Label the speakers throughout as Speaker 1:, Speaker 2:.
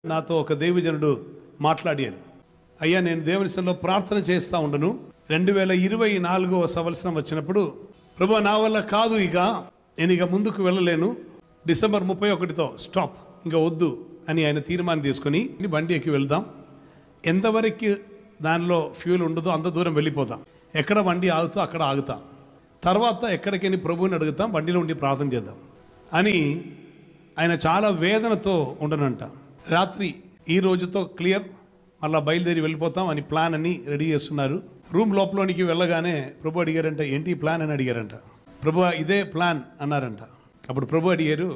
Speaker 1: నాతో ఒక దేవజనుడు మాట్లాడారు. అయ్యా, నేను దేవుని సన్నిధిలో ప్రార్థన చేస్తూ ఉండను. 2024వ సంవత్సరం వచ్చినప్పుడు, ప్రభు నా వల్ల కాదు, నేను ఇక ముందుకు వెళ్ళలేను, డిసెంబర్ 31తో స్టాప్, ఇంకా వద్దు అని ఆయన తీర్మానం తీసుకొని బండి ఎక్కి వెళ్దాం, ఎంతవరకు దానిలో ఫ్యూల్ ఉండదో అంత దూరం వెళ్ళిపోతాం, ఎక్కడ బండి ఆగుతో అక్కడ ఆగుతాం, తర్వాత ఎక్కడికైనా ప్రభువుని అడుగుతాం, బండిలో ఉండి ప్రార్థన చేద్దాం అని ఆయన చాలా వేదనతో ఉండనంట. రాత్రి ఈ రోజుతో క్లియర్, మళ్ళీ బయలుదేరి వెళ్ళిపోతాం అని ప్లాన్ అని రెడీ చేస్తున్నారు. రూమ్ లోపలోనికి వెళ్ళగానే ప్రభు అడిగారంట, ఏంటి ప్లాన్ అని అడిగారంట. ప్రభు ఇదే ప్లాన్ అన్నారంట. అప్పుడు ప్రభు అడిగారు,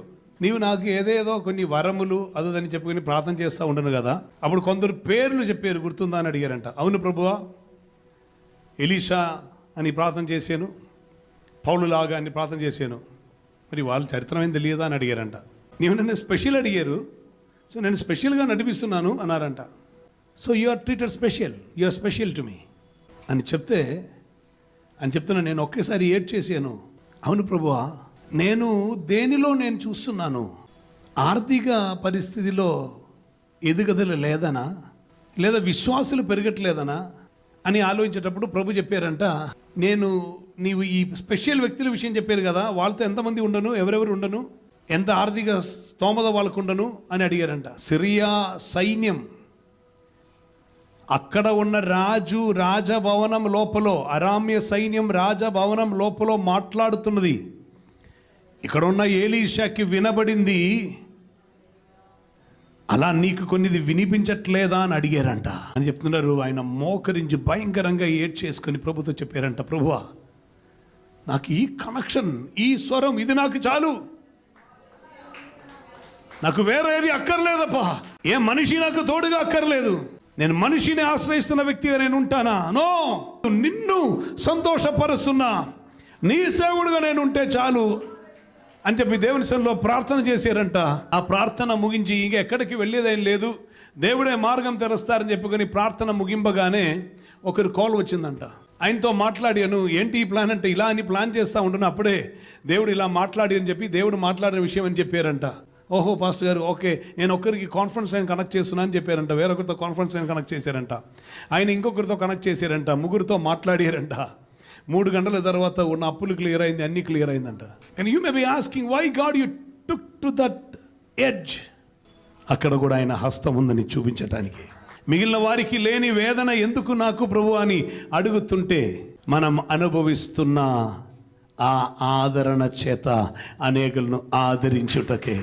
Speaker 1: నీవు నాకు ఏదేదో కొన్ని వరములు అదని చెప్పుకొని ప్రార్థన చేస్తూ ఉండను కదా, అప్పుడు కొందరు పేర్లు చెప్పారు, గుర్తుందా అని అడిగారంట. అవును ప్రభువా, ఎలీషా అని ప్రార్థన చేశాను, పౌలులాగా అని ప్రార్థన చేశాను, మరి వాళ్ళ చరిత్రం ఏం తెలియదా అని అడిగారంట. నీవు నన్ను స్పెషల్ అడిగారు, సో నేను స్పెషల్గా నడిపిస్తున్నాను అన్నారంట. So you are treated special, you are special to me అని చెప్తున్నా. నేను ఒకేసారి ఏడ్ చేశాను. అవును ప్రభువా, నేను దేనిలో నేను చూస్తున్నాను, ఆర్థిక పరిస్థితిలో ఎదుగుదల లేదనా, లేదా విశ్వాసులు పెరగట్లేదనా అని ఆలోచించేటప్పుడు ప్రభు చెప్పారంట, నీవు ఈ స్పెషల్ వ్యక్తుల విషయం చెప్పారు కదా, వాళ్ళతో ఎంతమంది ఉండను, ఎవరెవరు ఉండను, ఎంత ఆర్థిక స్తోమత వాళ్ళకు ఉండను అని అడిగారంట. సిరియా సైన్యం అక్కడ ఉన్న రాజభవనం లోపల, అరామ్య సైన్యం రాజభవనం లోపల మాట్లాడుతున్నది. ఇక్కడ ఉన్న ఎలీషాకి వినబడింది, అలా నీకు కొన్నిది వినిపించట్లేదా అని అడిగారంట అని చెప్తున్నారు. ఆయన మోకరించి భయంకరంగా ఏడ్చేసుకొని ప్రభుతో చెప్పారంట, ప్రభువా నాకు ఈ కనెక్షన్, ఈ స్వరం, ఇది నాకు చాలు, నాకు వేరేది అక్కర్లేదప్పా, ఏ మనిషి నాకు తోడుగా అక్కర్లేదు, నేను మనిషిని ఆశ్రయిస్తున్న వ్యక్తిగా నేను ఉంటానా? నో, నిన్ను సంతోషపరుస్తున్నా నీ సేవుడుగా నేను ఉంటే చాలు అని చెప్పి దేవుని సన్నిధిలో ప్రార్థన చేశారంట. ఆ ప్రార్థన ముగించి ఇంకా ఎక్కడికి వెళ్ళేదేం లేదు, దేవుడే మార్గం తెరుస్తారని చెప్పుకొని ప్రార్థన ముగింపగానే ఒకరు కాల్ వచ్చిందంట. ఆయనతో మాట్లాడాను, ఏంటి ఈ ప్లాన్ అంటే, ఇలా అని ప్లాన్ చేస్తూ ఉంటున్నా, అప్పుడే దేవుడు ఇలా మాట్లాడి అని చెప్పి దేవుడు మాట్లాడిన విషయం అని చెప్పారంట. ఓహో పాస్టర్ గారు, ఓకే, నేను ఒక్కరికి కాన్ఫరెన్స్ లైన్ కనెక్ట్ చేస్తున్నా అని చెప్పారంట. వేరొకరితో కాన్ఫరెన్స్ లైన్ కనెక్ట్ చేశారంట. ఆయన ఇంకొకరితో కనెక్ట్ చేశారంట. ముగ్గురితో మాట్లాడారంట. 3 గంటల తర్వాత ఉన్న అప్పులు క్లియర్ అయింది, అన్నీ క్లియర్ అయిందంట. కానీ you may be asking, why god you took to that edge? అక్కడ కూడా ఆయన హస్తం ఉందని చూపించటానికి. మిగిలిన వారికి లేని వేదన ఎందుకు నాకు ప్రభు అని అడుగుతుంటే, మనం అనుభవిస్తున్న ఆ ఆదరణ చేత అనేకులను ఆదరించుటకే.